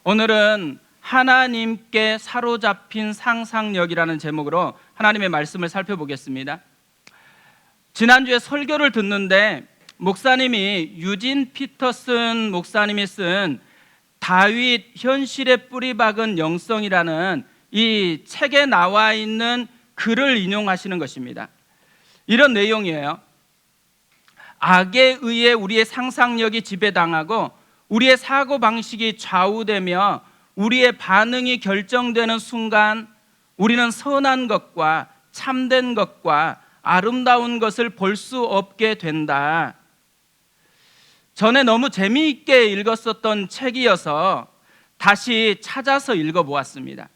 오늘은 하나님께 사로잡힌 상상력이라는 제목으로 하나님의 말씀을 살펴보겠습니다. 지난주에 설교를 듣는데 목사님이 유진 피터슨 목사님이 쓴 다윗 현실에 뿌리 박은 영성이라는 이 책에 나와 있는 글을 인용하시는 것입니다. 이런 내용이에요. 악에 의해 우리의 상상력이 지배당하고 우리의 사고방식이 좌우되며 우리의 반응이 결정되는 순간 우리는 선한 것과 참된 것과 아름다운 것을 볼 수 없게 된다. 전에 너무 재미있게 읽었었던 책이어서 다시 찾아서 읽어보았습니다.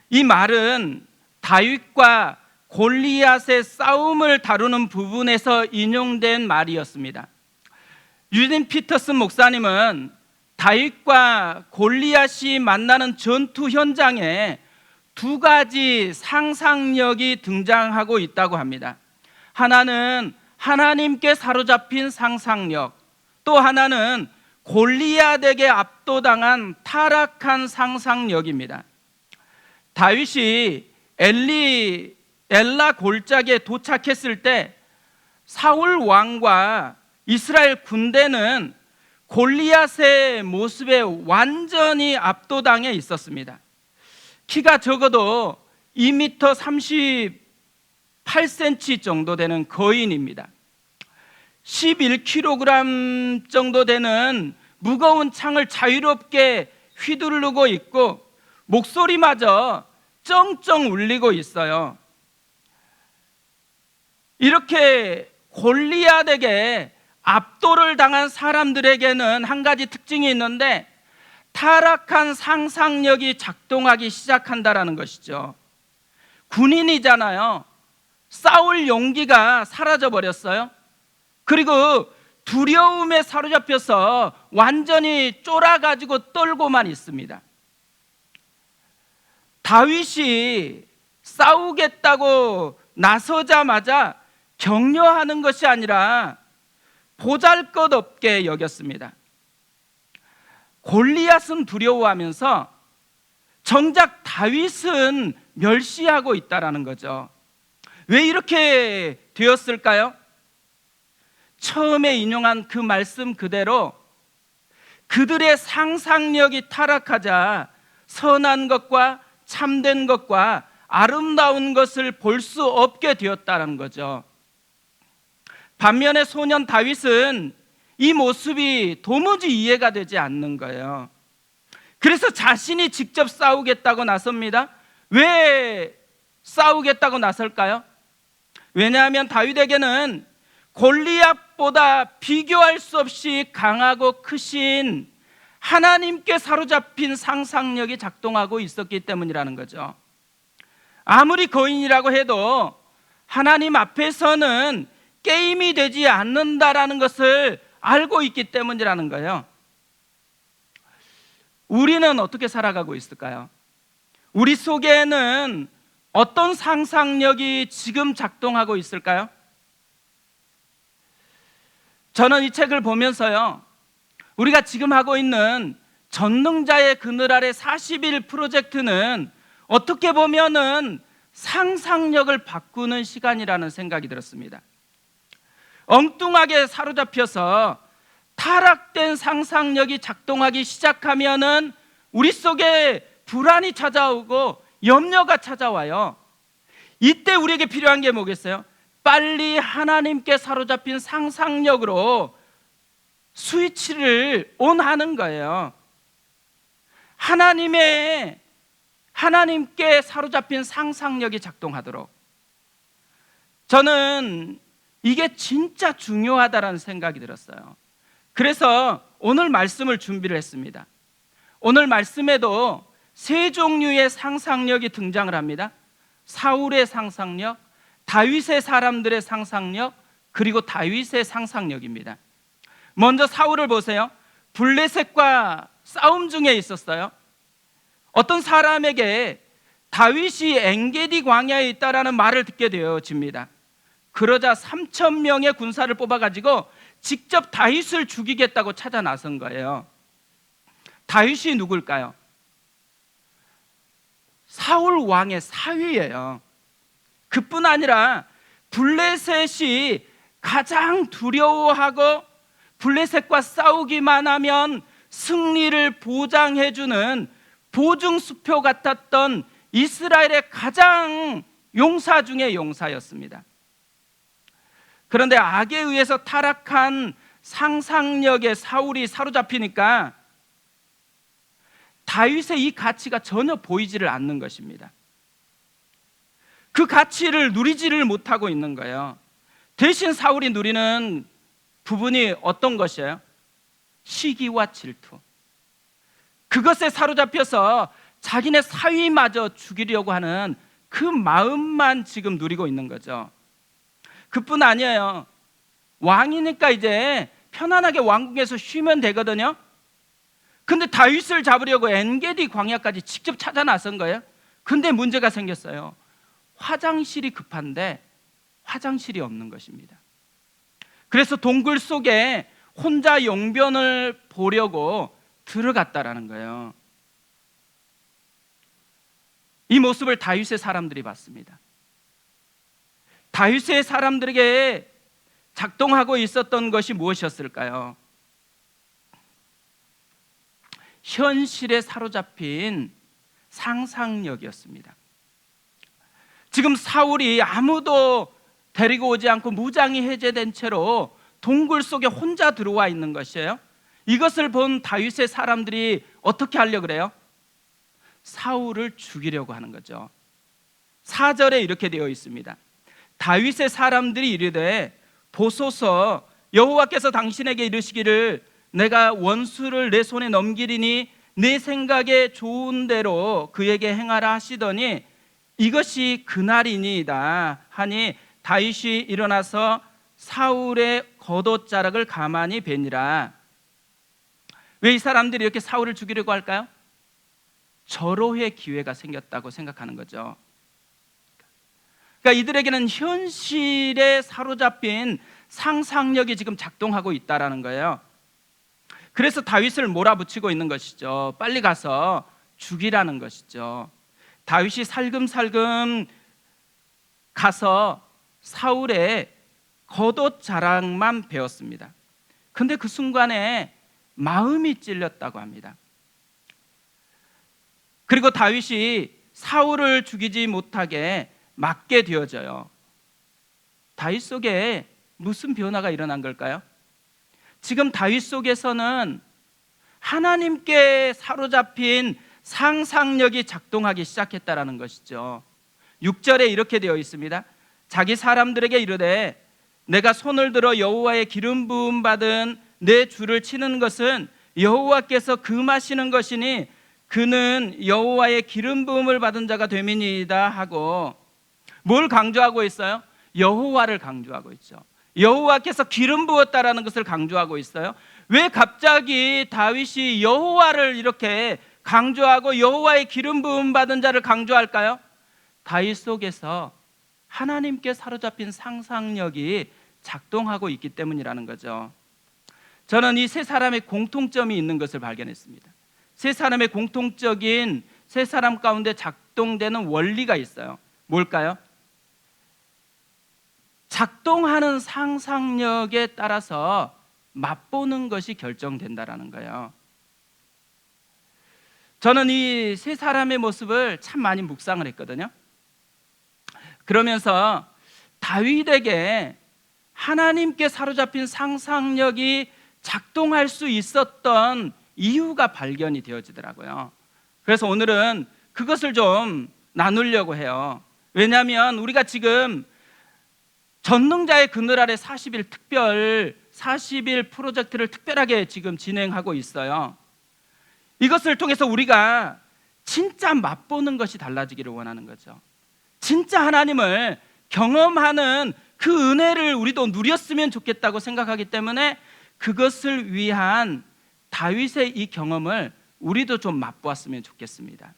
이 말은 다윗과 골리앗의 싸움을 다루는 부분에서 인용된 말이었습니다. 유진 피터슨 목사님은 다윗과 골리앗이 만나는 전투 현장에 두 가지 상상력이 등장하고 있다고 합니다. 하나는 하나님께 사로잡힌 상상력, 또 하나는 골리앗에게 압도당한 타락한 상상력입니다. 다윗이 엘라 골짜기에 도착했을 때 사울 왕과 이스라엘 군대는 골리앗의 모습에 완전히 압도당해 있었습니다. 키가 적어도 2m 38cm 정도 되는 거인입니다. 11kg 정도 되는 무거운 창을 자유롭게 휘두르고 있고 목소리마저 쩡쩡 울리고 있어요. 이렇게 골리앗에게 압도를 당한 사람들에게는 한 가지 특징이 있는데 타락한 상상력이 작동하기 시작한다라는 것이죠. 군인이잖아요. 싸울 용기가 사라져 버렸어요. 그리고 두려움에 사로잡혀서 완전히 쫄아가지고 떨고만 있습니다. 다윗이 싸우겠다고 나서자마자 격려하는 것이 아니라 보잘것없게 여겼습니다. 골리앗은 두려워하면서 정작 다윗은 멸시하고 있다라는 거죠. 왜 이렇게 되었을까요? 처음에 인용한 그 말씀 그대로 그들의 상상력이 타락하자 선한 것과 참된 것과 아름다운 것을 볼 수 없게 되었다는 거죠. 반면에 소년 다윗은 이 모습이 도무지 이해가 되지 않는 거예요. 그래서 자신이 직접 싸우겠다고 나섭니다. 왜 싸우겠다고 나설까요? 왜냐하면 다윗에게는 골리앗보다 비교할 수 없이 강하고 크신 하나님께 사로잡힌 상상력이 작동하고 있었기 때문이라는 거죠. 아무리 거인이라고 해도 하나님 앞에서는 게임이 되지 않는다라는 것을 알고 있기 때문이라는 거예요. 우리는 어떻게 살아가고 있을까요? 우리 속에는 어떤 상상력이 지금 작동하고 있을까요? 저는 이 책을 보면서요, 우리가 지금 하고 있는 전능자의 그늘 아래 40일 프로젝트는 어떻게 보면은 상상력을 바꾸는 시간이라는 생각이 들었습니다. 엉뚱하게 사로잡혀서 타락된 상상력이 작동하기 시작하면은 우리 속에 불안이 찾아오고 염려가 찾아와요. 이때 우리에게 필요한 게 뭐겠어요? 빨리 하나님께 사로잡힌 상상력으로 스위치를 온하는 거예요. 하나님께 사로잡힌 상상력이 작동하도록. 저는 이게 진짜 중요하다라는 생각이 들었어요. 그래서 오늘 말씀을 준비를 했습니다. 오늘 말씀에도 세 종류의 상상력이 등장을 합니다. 사울의 상상력, 다윗의 사람들의 상상력, 그리고 다윗의 상상력입니다. 먼저 사울을 보세요. 블레셋과 싸움 중에 있었어요. 어떤 사람에게 다윗이 엔게디 광야에 있다라는 말을 듣게 되어집니다. 그러자 3,000명의 군사를 뽑아가지고 직접 다윗을 죽이겠다고 찾아 나선 거예요. 다윗이 누굴까요? 사울 왕의 사위예요. 그뿐 아니라 블레셋이 가장 두려워하고 블레셋과 싸우기만 하면 승리를 보장해주는 보증수표 같았던 이스라엘의 가장 용사 중의 용사였습니다. 그런데 악에 의해서 타락한 상상력의 사울이 사로잡히니까 다윗의 이 가치가 전혀 보이지를 않는 것입니다. 그 가치를 누리지를 못하고 있는 거예요. 대신 사울이 누리는 부분이 어떤 것이에요? 시기와 질투. 그것에 사로잡혀서 자기네 사위마저 죽이려고 하는 그 마음만 지금 누리고 있는 거죠. 그뿐 아니에요. 왕이니까 이제 편안하게 왕궁에서 쉬면 되거든요. 근데 다윗을 잡으려고 엔게디 광야까지 직접 찾아 나선 거예요. 근데 문제가 생겼어요. 화장실이 급한데 화장실이 없는 것입니다. 그래서 동굴 속에 혼자 용변을 보려고 들어갔다라는 거예요. 이 모습을 다윗의 사람들이 봤습니다. 다윗의 사람들에게 작동하고 있었던 것이 무엇이었을까요? 현실에 사로잡힌 상상력이었습니다. 지금 사울이 아무도 데리고 오지 않고 무장이 해제된 채로 동굴 속에 혼자 들어와 있는 것이에요. 이것을 본 다윗의 사람들이 어떻게 하려고 그래요? 사울을 죽이려고 하는 거죠. 4절에 이렇게 되어 있습니다. 다윗의 사람들이 이르되 보소서, 여호와께서 당신에게 이르시기를 내가 원수를 내 손에 넘기리니 내 생각에 좋은 대로 그에게 행하라 하시더니 이것이 그날이니이다 하니 다윗이 일어나서 사울의 겉옷자락을 가만히 베니라. 왜 이 사람들이 이렇게 사울을 죽이려고 할까요? 절호의 기회가 생겼다고 생각하는 거죠. 그러니까 이들에게는 현실에 사로잡힌 상상력이 지금 작동하고 있다라는 거예요. 그래서 다윗을 몰아붙이고 있는 것이죠. 빨리 가서 죽이라는 것이죠. 다윗이 살금살금 가서 사울의 겉옷 자락만 베었습니다. 근데 그 순간에 마음이 찔렸다고 합니다. 그리고 다윗이 사울을 죽이지 못하게 막게 되어져요. 다윗 속에 무슨 변화가 일어난 걸까요? 지금 다윗 속에서는 하나님께 사로잡힌 상상력이 작동하기 시작했다라는 것이죠. 6절에 이렇게 되어 있습니다. 자기 사람들에게 이르되 내가 손을 들어 여호와의 기름 부음 받은 내 주를 치는 것은 여호와께서 금하시는 것이니 그는 여호와의 기름 부음을 받은 자가 됨이니이다 하고 뭘 강조하고 있어요? 여호와를 강조하고 있죠. 여호와께서 기름 부었다라는 것을 강조하고 있어요. 왜 갑자기 다윗이 여호와를 이렇게 강조하고 여호와의 기름 부음 받은 자를 강조할까요? 다윗 속에서 하나님께 사로잡힌 상상력이 작동하고 있기 때문이라는 거죠. 저는 이 세 사람의 공통점이 있는 것을 발견했습니다. 세 사람의 공통적인 세 사람 가운데 작동되는 원리가 있어요. 뭘까요? 작동하는 상상력에 따라서 맛보는 것이 결정된다라는 거예요. 저는 이 세 사람의 모습을 참 많이 묵상을 했거든요. 그러면서 다윗에게 하나님께 사로잡힌 상상력이 작동할 수 있었던 이유가 발견이 되어지더라고요. 그래서 오늘은 그것을 좀 나누려고 해요. 왜냐하면 우리가 지금 전능자의 그늘 아래 40일 특별 40일 프로젝트를 특별하게 지금 진행하고 있어요. 이것을 통해서 우리가 진짜 맛보는 것이 달라지기를 원하는 거죠. 진짜 하나님을 경험하는 그 은혜를 우리도 누렸으면 좋겠다고 생각하기 때문에 그것을 위한 다윗의 이 경험을 우리도 좀 맛보았으면 좋겠습니다.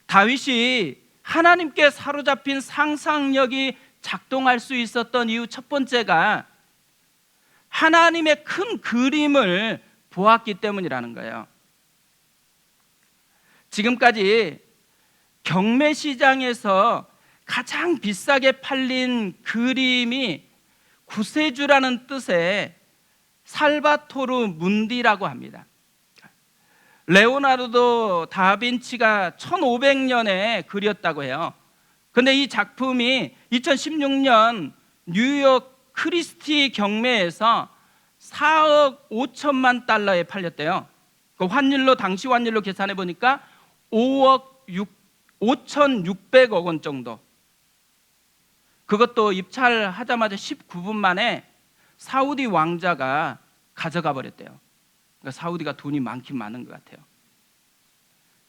다윗이 하나님께 사로잡힌 상상력이 작동할 수 있었던 이유 첫 번째가 하나님의 큰 그림을 보았기 때문이라는 거예요. 지금까지 경매 시장에서 가장 비싸게 팔린 그림이 구세주라는 뜻의 살바토르 문디라고 합니다. 레오나르도 다빈치가 1500년에 그렸다고 해요. 근데 이 작품이 2016년 뉴욕 크리스티 경매에서 4억 5천만 달러에 팔렸대요. 그 환율로, 당시 환율로 계산해 보니까 5억 5,600억 원 정도. 그것도 입찰하자마자 19분 만에 사우디 왕자가 가져가 버렸대요. 그러니까 사우디가 돈이 많긴 많은 것 같아요.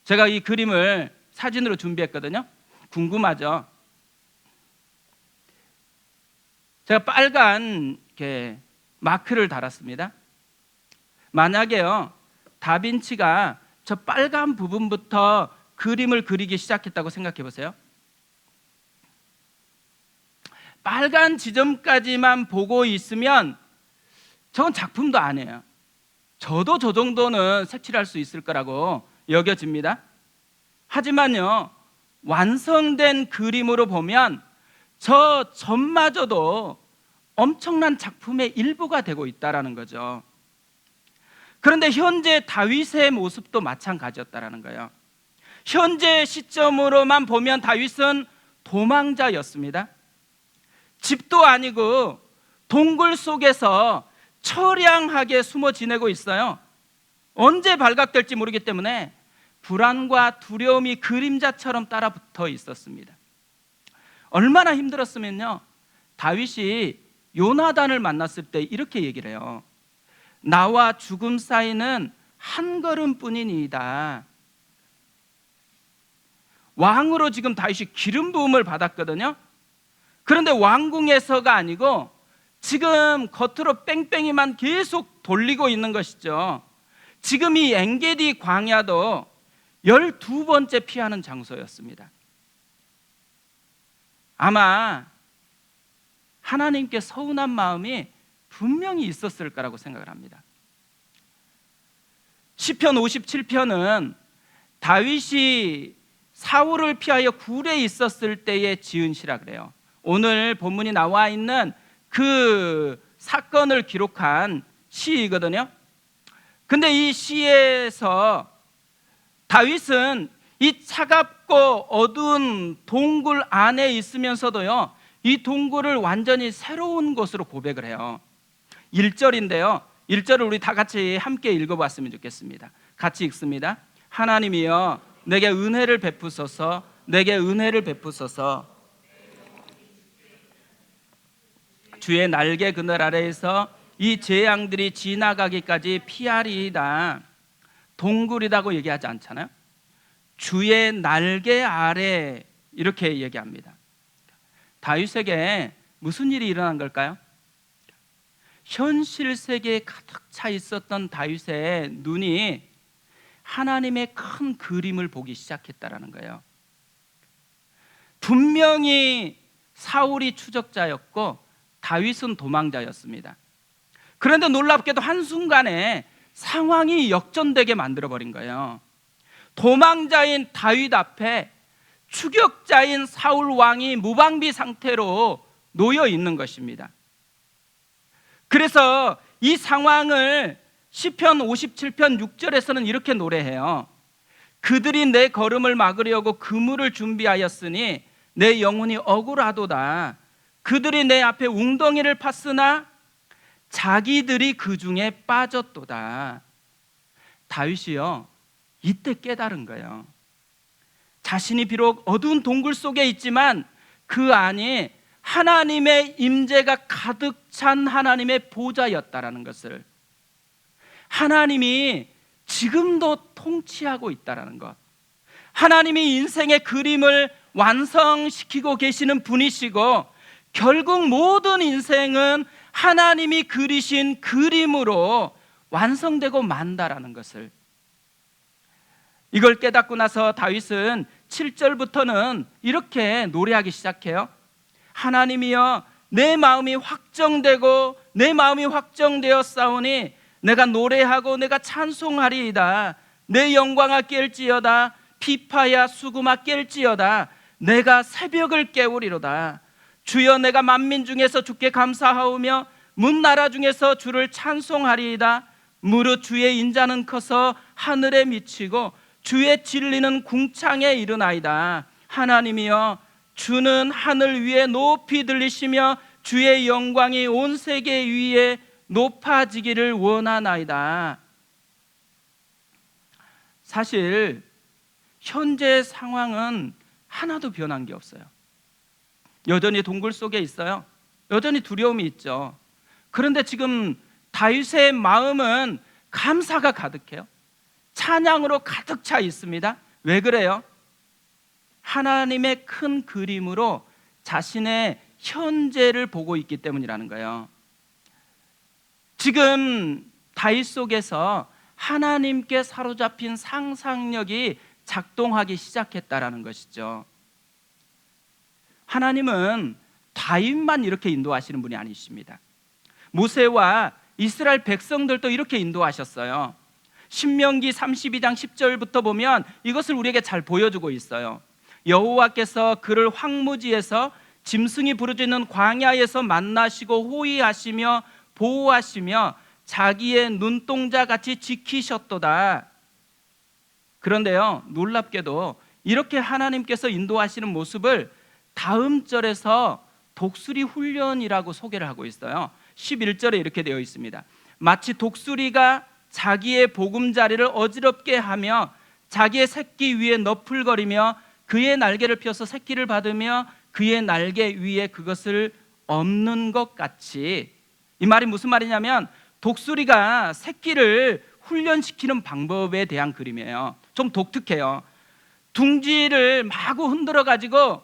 제가 이 그림을 사진으로 준비했거든요. 궁금하죠? 제가 빨간 이렇게 마크를 달았습니다. 만약에요, 다빈치가 저 빨간 부분부터 그림을 그리기 시작했다고 생각해 보세요. 빨간 지점까지만 보고 있으면 저건 작품도 아니에요. 저도 저 정도는 색칠할 수 있을 거라고 여겨집니다. 하지만요, 완성된 그림으로 보면 저 점마저도 엄청난 작품의 일부가 되고 있다는 거죠. 그런데 현재 다윗의 모습도 마찬가지였다는 거예요. 현재 시점으로만 보면 다윗은 도망자였습니다. 집도 아니고 동굴 속에서 처량하게 숨어 지내고 있어요. 언제 발각될지 모르기 때문에 불안과 두려움이 그림자처럼 따라붙어 있었습니다. 얼마나 힘들었으면요, 다윗이 요나단을 만났을 때 이렇게 얘기를 해요. 나와 죽음 사이는 한 걸음뿐이니이다. 왕으로 지금 다윗이 기름 부음을 받았거든요. 그런데 왕궁에서가 아니고 지금 겉으로 뺑뺑이만 계속 돌리고 있는 것이죠. 지금 이 엔게디 광야도 12번째 피하는 장소였습니다. 아마 하나님께 서운한 마음이 분명히 있었을 거라고 생각을 합니다. 시편 57편은 다윗이 사울을 피하여 굴에 있었을 때에 지은 시라 그래요. 오늘 본문이 나와 있는 그 사건을 기록한 시이거든요. 근데 이 시에서 다윗은 이 차갑고 어두운 동굴 안에 있으면서도요, 이 동굴을 완전히 새로운 곳으로 고백을 해요. 1절인데요 1절을 우리 다 같이 함께 읽어봤으면 좋겠습니다. 같이 읽습니다. 하나님이여 내게 은혜를 베푸소서, 내게 은혜를 베푸소서. 주의 날개 그늘 아래에서 이 재앙들이 지나가기까지 피하리이다. 동굴이라고 얘기하지 않잖아요. 주의 날개 아래 이렇게 얘기합니다. 다윗에게 무슨 일이 일어난 걸까요? 현실 세계에 가득 차 있었던 다윗의 눈이 하나님의 큰 그림을 보기 시작했다라는 거예요. 분명히 사울이 추적자였고 다윗은 도망자였습니다. 그런데 놀랍게도 한순간에 상황이 역전되게 만들어버린 거예요. 도망자인 다윗 앞에 추격자인 사울 왕이 무방비 상태로 놓여 있는 것입니다. 그래서 이 상황을 시편 57편 6절에서는 이렇게 노래해요. 그들이 내 걸음을 막으려고 그물을 준비하였으니 내 영혼이 억울하도다. 그들이 내 앞에 웅덩이를 팠으나 자기들이 그 중에 빠졌도다. 다윗이요, 이때 깨달은 거예요. 자신이 비록 어두운 동굴 속에 있지만 그 안이 하나님의 임재가 가득 찬 하나님의 보좌였다라는 것을, 하나님이 지금도 통치하고 있다라는 것, 하나님이 인생의 그림을 완성시키고 계시는 분이시고 결국 모든 인생은 하나님이 그리신 그림으로 완성되고 만다라는 것을, 이걸 깨닫고 나서 다윗은 7절부터는 이렇게 노래하기 시작해요. 하나님이여 내 마음이 확정되고 내 마음이 확정되어 싸우니 내가 노래하고 내가 찬송하리이다. 내 영광아 깰지어다. 피파야 수구마 깰지어다. 내가 새벽을 깨우리로다. 주여, 내가 만민 중에서 주께 감사하오며 문나라 중에서 주를 찬송하리이다. 무릇 주의 인자는 커서 하늘에 미치고 주의 진리는 궁창에 이르나이다. 하나님이여, 주는 하늘 위에 높이 들리시며 주의 영광이 온 세계 위에 높아지기를 원하나이다. 사실 현재 상황은 하나도 변한 게 없어요. 여전히 동굴 속에 있어요. 여전히 두려움이 있죠. 그런데 지금 다윗의 마음은 감사가 가득해요. 찬양으로 가득 차 있습니다. 왜 그래요? 하나님의 큰 그림으로 자신의 현재를 보고 있기 때문이라는 거예요. 지금 다윗 속에서 하나님께 사로잡힌 상상력이 작동하기 시작했다라는 것이죠. 하나님은 다윗만 이렇게 인도하시는 분이 아니십니다. 모세와 이스라엘 백성들도 이렇게 인도하셨어요. 신명기 32장 10절부터 보면 이것을 우리에게 잘 보여주고 있어요. 여호와께서 그를 황무지에서 짐승이 부르짖는 광야에서 만나시고 호위하시며 보호하시며 자기의 눈동자같이 지키셨도다. 그런데요, 놀랍게도 이렇게 하나님께서 인도하시는 모습을 다음 절에서 독수리 훈련이라고 소개를 하고 있어요. 11절에 이렇게 되어 있습니다. 마치 독수리가 자기의 보금자리를 어지럽게 하며 자기의 새끼 위에 너풀거리며 그의 날개를 펴서 새끼를 받으며 그의 날개 위에 그것을 엎는 것 같이. 이 말이 무슨 말이냐면 독수리가 새끼를 훈련시키는 방법에 대한 그림이에요. 좀 독특해요. 둥지를 마구 흔들어 가지고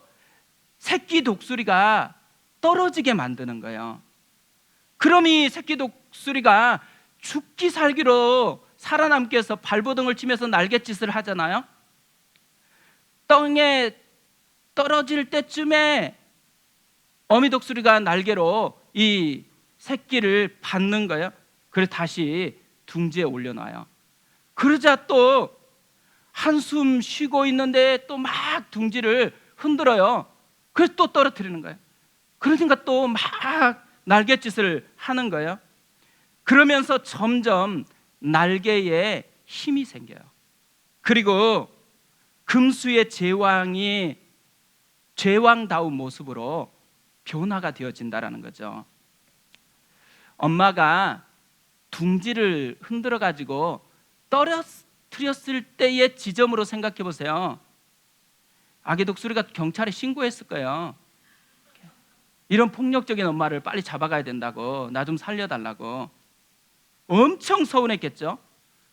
새끼 독수리가 떨어지게 만드는 거예요. 그럼 이 새끼 독수리가 죽기 살기로 살아남기 위해서 발버둥을 치면서 날갯짓을 하잖아요. 땅에 떨어질 때쯤에 어미 독수리가 날개로 이 새끼를 받는 거예요. 그래서 다시 둥지에 올려놔요. 그러자 또 한숨 쉬고 있는데 또 막 둥지를 흔들어요. 그래서 또 떨어뜨리는 거예요. 그러니까 또 막 날갯짓을 하는 거예요. 그러면서 점점 날개에 힘이 생겨요. 그리고 금수의 제왕이 제왕다운 모습으로 변화가 되어진다는 거죠. 엄마가 둥지를 흔들어 가지고 떨어뜨렸을 때의 지점으로 생각해 보세요. 아기 독수리가 경찰에 신고했을 거예요. 이런 폭력적인 엄마를 빨리 잡아가야 된다고, 나 좀 살려달라고. 엄청 서운했겠죠.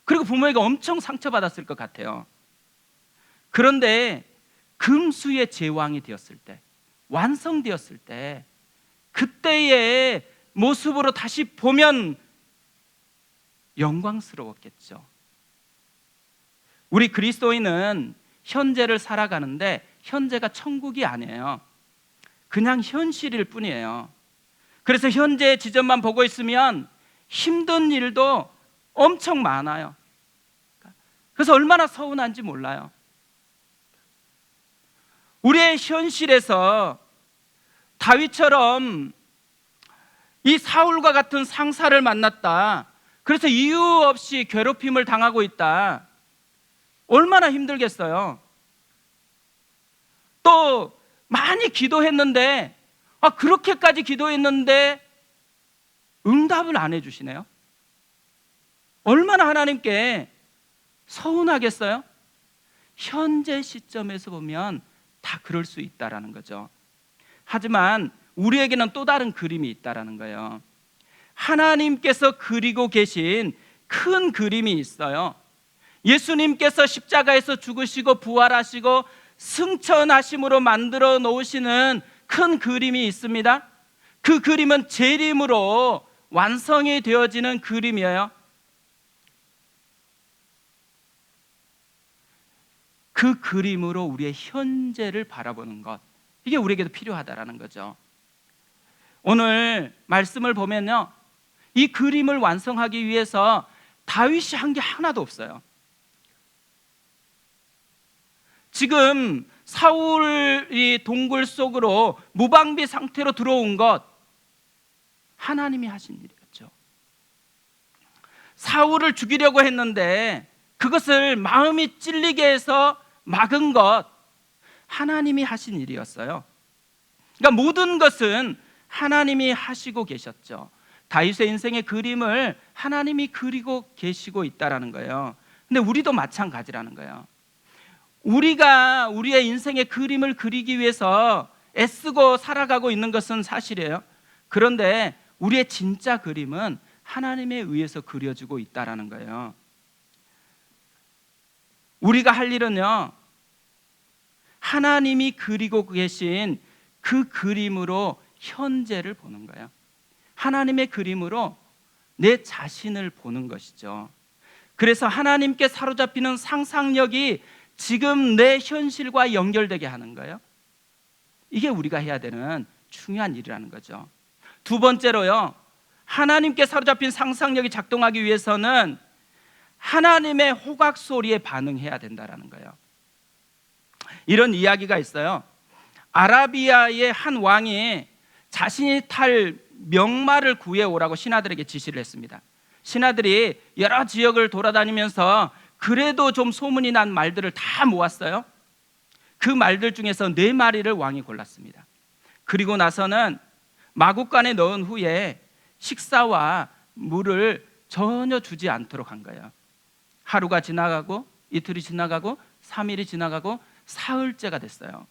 그리고 부모에게 엄청 상처받았을 것 같아요. 그런데 금수의 제왕이 되었을 때, 완성되었을 때, 그때의 모습으로 다시 보면 영광스러웠겠죠. 우리 그리스도인은 현재를 살아가는데 현재가 천국이 아니에요. 그냥 현실일 뿐이에요. 그래서 현재의 지점만 보고 있으면 힘든 일도 엄청 많아요. 그래서 얼마나 서운한지 몰라요. 우리의 현실에서 다윗처럼 이 사울과 같은 상사를 만났다. 그래서 이유 없이 괴롭힘을 당하고 있다. 얼마나 힘들겠어요. 또 많이 기도했는데, 그렇게까지 기도했는데 응답을 안 해주시네요. 얼마나 하나님께 서운하겠어요? 현재 시점에서 보면 다 그럴 수 있다라는 거죠. 하지만 우리에게는 또 다른 그림이 있다라는 거예요. 하나님께서 그리고 계신 큰 그림이 있어요. 예수님께서 십자가에서 죽으시고 부활하시고 승천하심으로 만들어 놓으시는 큰 그림이 있습니다. 그 그림은 재림으로 완성이 되어지는 그림이에요. 그 그림으로 우리의 현재를 바라보는 것, 이게 우리에게도 필요하다라는 거죠. 오늘 말씀을 보면요, 이 그림을 완성하기 위해서 다윗이 한 게 하나도 없어요. 지금 사울이 동굴 속으로 무방비 상태로 들어온 것 하나님이 하신 일이었죠. 사울을 죽이려고 했는데 그것을 마음이 찔리게 해서 막은 것 하나님이 하신 일이었어요. 그러니까 모든 것은 하나님이 하시고 계셨죠. 다윗의 인생의 그림을 하나님이 그리고 계시고 있다라는 거예요. 근데 우리도 마찬가지라는 거예요. 우리가 우리의 인생의 그림을 그리기 위해서 애쓰고 살아가고 있는 것은 사실이에요. 그런데 우리의 진짜 그림은 하나님에 의해서 그려지고 있다라는 거예요. 우리가 할 일은요, 하나님이 그리고 계신 그 그림으로 현재를 보는 거예요. 하나님의 그림으로 내 자신을 보는 것이죠. 그래서 하나님께 사로잡히는 상상력이 지금 내 현실과 연결되게 하는 거예요. 이게 우리가 해야 되는 중요한 일이라는 거죠. 두 번째로요, 하나님께 사로잡힌 상상력이 작동하기 위해서는 하나님의 호각 소리에 반응해야 된다는 거예요. 이런 이야기가 있어요. 아라비아의 한 왕이 자신이 탈 명마를 구해오라고 신하들에게 지시를 했습니다. 신하들이 여러 지역을 돌아다니면서 그래도 좀 소문이 난 말들을 다 모았어요. 그 말들 중에서 4마리를 왕이 골랐습니다. 그리고 나서는 마구간에 넣은 후에 식사와 물을 전혀 주지 않도록 한 거예요. 하루가 지나가고 이틀이 지나가고 3일이 지나가고 사흘째가 됐어요.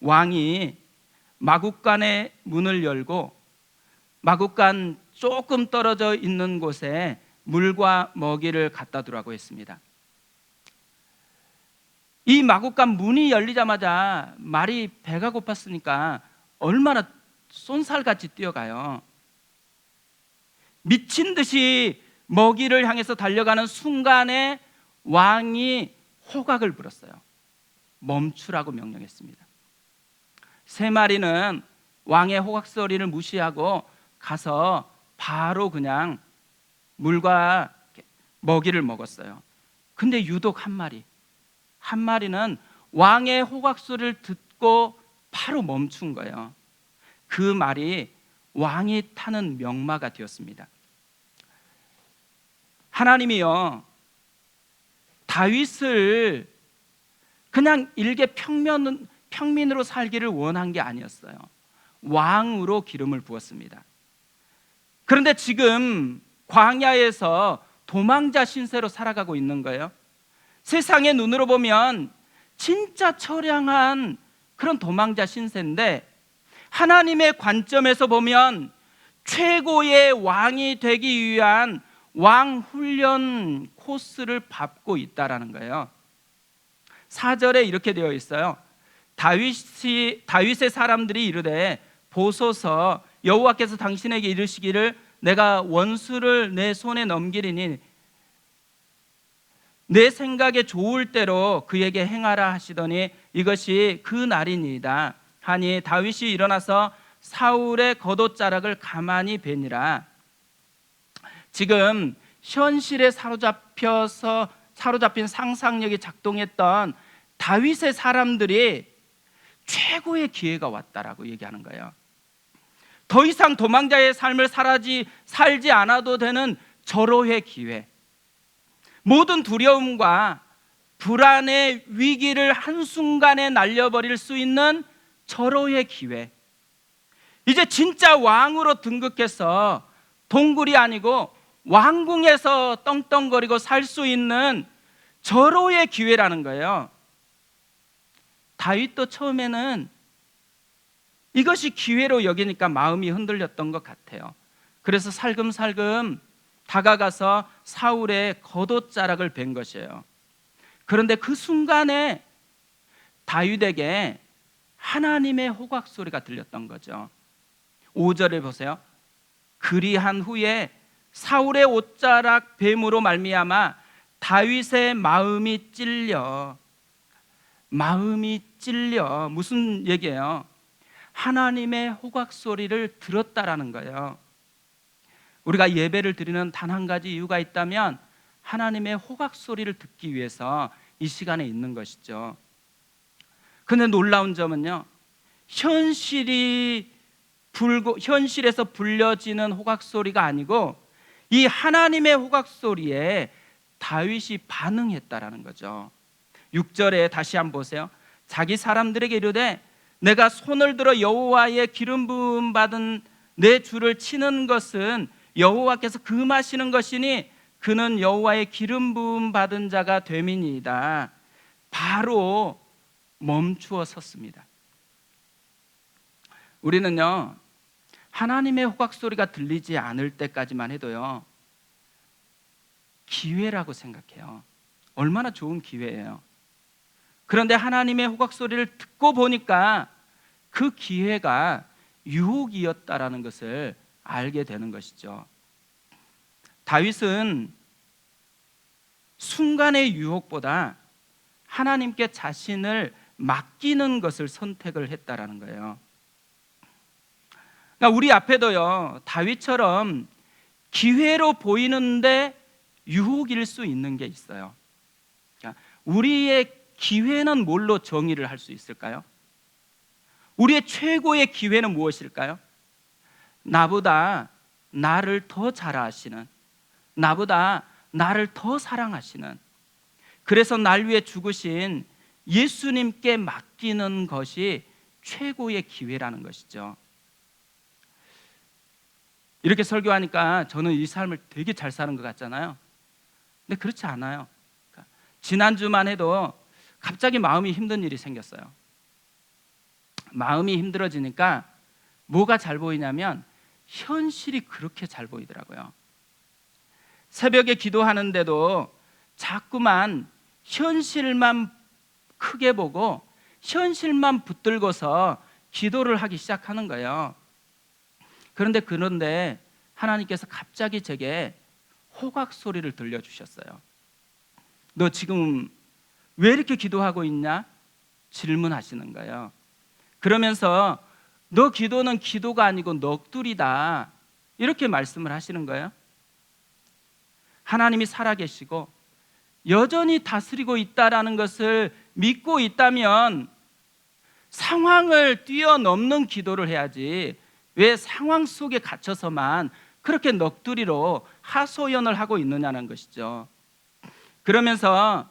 왕이 마구간의 문을 열고 마구간 조금 떨어져 있는 곳에 물과 먹이를 갖다 두라고 했습니다. 이 마구간 문이 열리자마자 말이 배가 고팠으니까 얼마나 쏜살같이 뛰어가요. 미친 듯이 먹이를 향해서 달려가는 순간에 왕이 호각을 불었어요. 멈추라고 명령했습니다. 3마리는 왕의 호각 소리를 무시하고 가서 바로 그냥 물과 먹이를 먹었어요. 근데 유독 한 마리는 왕의 호각 소리를 듣고 바로 멈춘 거예요. 그 말이 왕이 타는 명마가 되었습니다. 하나님이요, 다윗을 그냥 일개 평민으로 살기를 원한 게 아니었어요. 왕으로 기름을 부었습니다. 그런데 지금 광야에서 도망자 신세로 살아가고 있는 거예요. 세상의 눈으로 보면 진짜 처량한 그런 도망자 신세인데 하나님의 관점에서 보면 최고의 왕이 되기 위한 왕 훈련 코스를 밟고 있다라는 거예요. 4절에 이렇게 되어 있어요. 다윗의 사람들이 이르되 보소서 여호와께서 당신에게 이르시기를 내가 원수를 내 손에 넘기리니 내 생각에 좋을 대로 그에게 행하라 하시더니 이것이 그 날이니이다 하니 다윗이 일어나서 사울의 겉옷자락을 가만히 베니라. 지금 현실에 사로잡힌 상상력이 작동했던 다윗의 사람들이 최고의 기회가 왔다라고 얘기하는 거예요. 더 이상 도망자의 삶을 살지 않아도 되는 절호의 기회, 모든 두려움과 불안의 위기를 한순간에 날려버릴 수 있는 절호의 기회, 이제 진짜 왕으로 등극해서 동굴이 아니고 왕궁에서 떵떵거리고 살 수 있는 절호의 기회라는 거예요. 다윗도 처음에는 이것이 기회로 여기니까 마음이 흔들렸던 것 같아요. 그래서 살금살금 다가가서 사울의 겉옷자락을 벤 것이에요. 그런데 그 순간에 다윗에게 하나님의 호각 소리가 들렸던 거죠. 5절을 보세요. 그리한 후에 사울의 옷자락 뱀으로 말미암아 다윗의 마음이 찔려 무슨 얘기예요? 하나님의 호각 소리를 들었다라는 거예요. 우리가 예배를 드리는 단 한 가지 이유가 있다면 하나님의 호각 소리를 듣기 위해서 이 시간에 있는 것이죠. 근데 놀라운 점은요, 현실에서 불려지는 호각 소리가 아니고 이 하나님의 호각 소리에 다윗이 반응했다라는 거죠. 6절에 다시 한번 보세요. 자기 사람들에게 이르되 내가 손을 들어 여호와의 기름 부음 받은 내 주를 치는 것은 여호와께서 금하시는 것이니 그는 여호와의 기름 부음 받은 자가 됨이니이다. 바로 멈추어 섰습니다. 우리는요, 하나님의 호각 소리가 들리지 않을 때까지만 해도요, 기회라고 생각해요. 얼마나 좋은 기회예요. 그런데 하나님의 호각 소리를 듣고 보니까 그 기회가 유혹이었다라는 것을 알게 되는 것이죠. 다윗은 순간의 유혹보다 하나님께 자신을 맡기는 것을 선택을 했다라는 거예요. 그러니까 우리 앞에도요, 다윗처럼 기회로 보이는데 유혹일 수 있는 게 있어요. 그러니까 우리의 기회는 뭘로 정의를 할 수 있을까요? 우리의 최고의 기회는 무엇일까요? 나보다 나를 더 잘 아시는, 나보다 나를 더 사랑하시는, 그래서 날 위해 죽으신 예수님께 맡기는 것이 최고의 기회라는 것이죠. 이렇게 설교하니까 저는 이 삶을 되게 잘 사는 것 같잖아요. 근데 그렇지 않아요. 지난주만 해도 갑자기 마음이 힘든 일이 생겼어요. 마음이 힘들어지니까 뭐가 잘 보이냐면 현실이 그렇게 잘 보이더라고요. 새벽에 기도하는데도 자꾸만 현실만 크게 보고 현실만 붙들고서 기도를 하기 시작하는 거예요. 그런데 하나님께서 갑자기 제게 호각 소리를 들려주셨어요. 너 지금 왜 이렇게 기도하고 있냐? 질문하시는 거예요. 그러면서 너 기도는 기도가 아니고 넋두리다, 이렇게 말씀을 하시는 거예요. 하나님이 살아계시고 여전히 다스리고 있다라는 것을 믿고 있다면 상황을 뛰어넘는 기도를 해야지, 왜 상황 속에 갇혀서만 그렇게 넋두리로 하소연을 하고 있느냐는 것이죠. 그러면서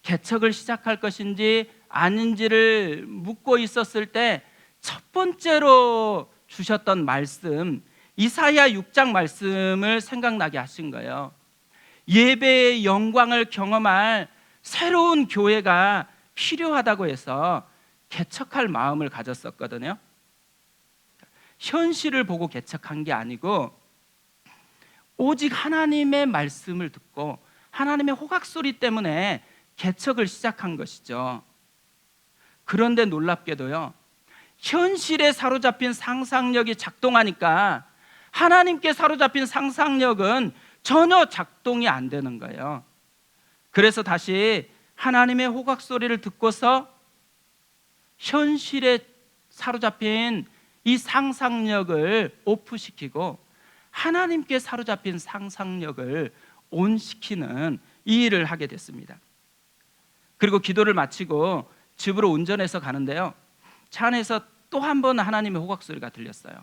개척을 시작할 것인지 아닌지를 묻고 있었을 때 첫 번째로 주셨던 말씀, 이사야 6장 말씀을 생각나게 하신 거예요. 예배의 영광을 경험할 새로운 교회가 필요하다고 해서 개척할 마음을 가졌었거든요. 현실을 보고 개척한 게 아니고 오직 하나님의 말씀을 듣고 하나님의 호각 소리 때문에 개척을 시작한 것이죠. 그런데 놀랍게도요, 현실에 사로잡힌 상상력이 작동하니까 하나님께 사로잡힌 상상력은 전혀 작동이 안 되는 거예요. 그래서 다시 하나님의 호각 소리를 듣고서 현실에 사로잡힌 이 상상력을 오프시키고 하나님께 사로잡힌 상상력을 온시키는 이 일을 하게 됐습니다. 그리고 기도를 마치고 집으로 운전해서 가는데요, 차 안에서 또 한 번 하나님의 호각 소리가 들렸어요.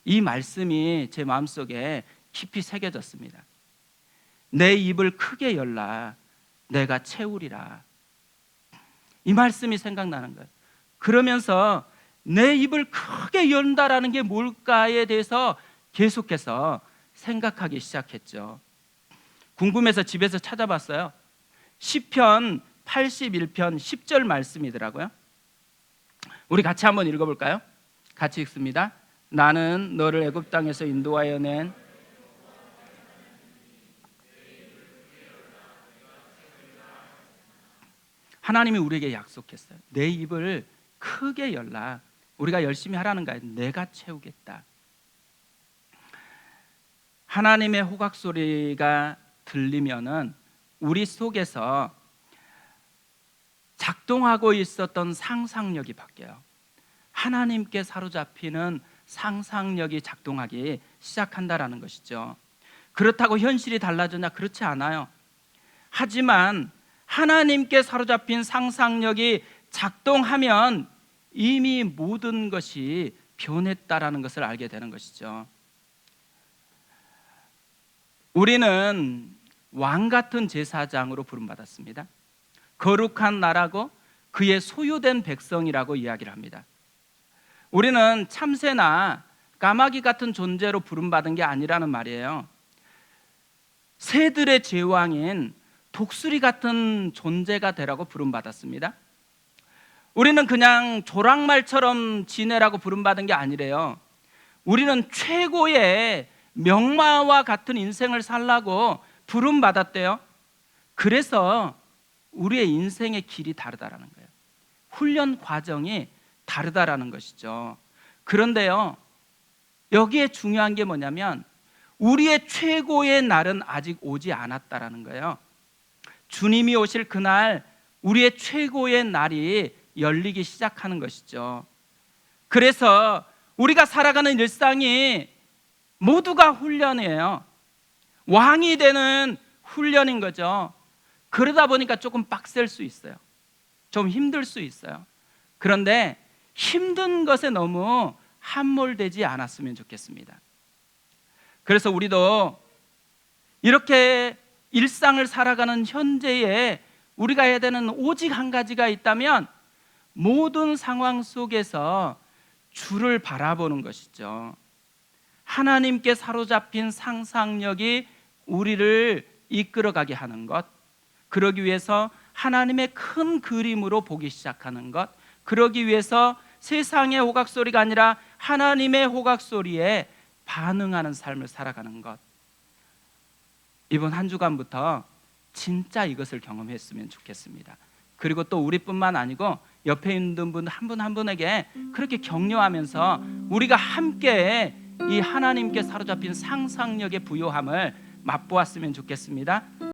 이 말씀이 제 마음속에 깊이 새겨졌습니다. 내 입을 크게 열라 내가 채우리라. 이 말씀이 생각나는 거예요. 그러면서 내 입을 크게 연다라는 게 뭘까에 대해서 계속해서 생각하기 시작했죠. 궁금해서 집에서 찾아봤어요. 시편 81편 10절 말씀이더라고요. 우리 같이 한번 읽어볼까요? 같이 읽습니다. 나는 너를 애굽 땅에서 인도하여 낸 하나님이 우리에게 약속했어요. 내 입을 크게 열라. 우리가 열심히 하라는 거예요. 내가 채우겠다. 하나님의 호각 소리가 들리면은 우리 속에서 작동하고 있었던 상상력이 바뀌어요. 하나님께 사로잡히는 상상력이 작동하기 시작한다라는 것이죠. 그렇다고 현실이 달라졌냐? 그렇지 않아요. 하지만 하나님께 사로잡힌 상상력이 작동하면 이미 모든 것이 변했다라는 것을 알게 되는 것이죠. 우리는 왕 같은 제사장으로 부름받았습니다. 거룩한 나라고 그의 소유된 백성이라고 이야기를 합니다. 우리는 참새나 까마귀 같은 존재로 부름받은 게 아니라는 말이에요. 새들의 제왕인 독수리 같은 존재가 되라고 부름받았습니다. 우리는 그냥 조랑말처럼 지내라고 부름받은 게 아니래요. 우리는 최고의 명마와 같은 인생을 살라고 부름받았대요. 그래서 우리의 인생의 길이 다르다라는 거예요. 훈련 과정이 다르다라는 것이죠. 그런데요, 여기에 중요한 게 뭐냐면 우리의 최고의 날은 아직 오지 않았다라는 거예요. 주님이 오실 그날 우리의 최고의 날이 열리기 시작하는 것이죠. 그래서 우리가 살아가는 일상이 모두가 훈련이에요. 왕이 되는 훈련인 거죠. 그러다 보니까 조금 빡셀 수 있어요. 좀 힘들 수 있어요. 그런데 힘든 것에 너무 함몰되지 않았으면 좋겠습니다. 그래서 우리도 이렇게 일상을 살아가는 현재에 우리가 해야 되는 오직 한 가지가 있다면 모든 상황 속에서 주를 바라보는 것이죠. 하나님께 사로잡힌 상상력이 우리를 이끌어가게 하는 것, 그러기 위해서 하나님의 큰 그림으로 보기 시작하는 것, 그러기 위해서 세상의 호각소리가 아니라 하나님의 호각소리에 반응하는 삶을 살아가는 것. 이번 한 주간부터 진짜 이것을 경험했으면 좋겠습니다. 그리고 또 우리뿐만 아니고 옆에 있는 분 한 분 한 분에게 그렇게 격려하면서 우리가 함께 이 하나님께 사로잡힌 상상력의 부요함을 맛보았으면 좋겠습니다.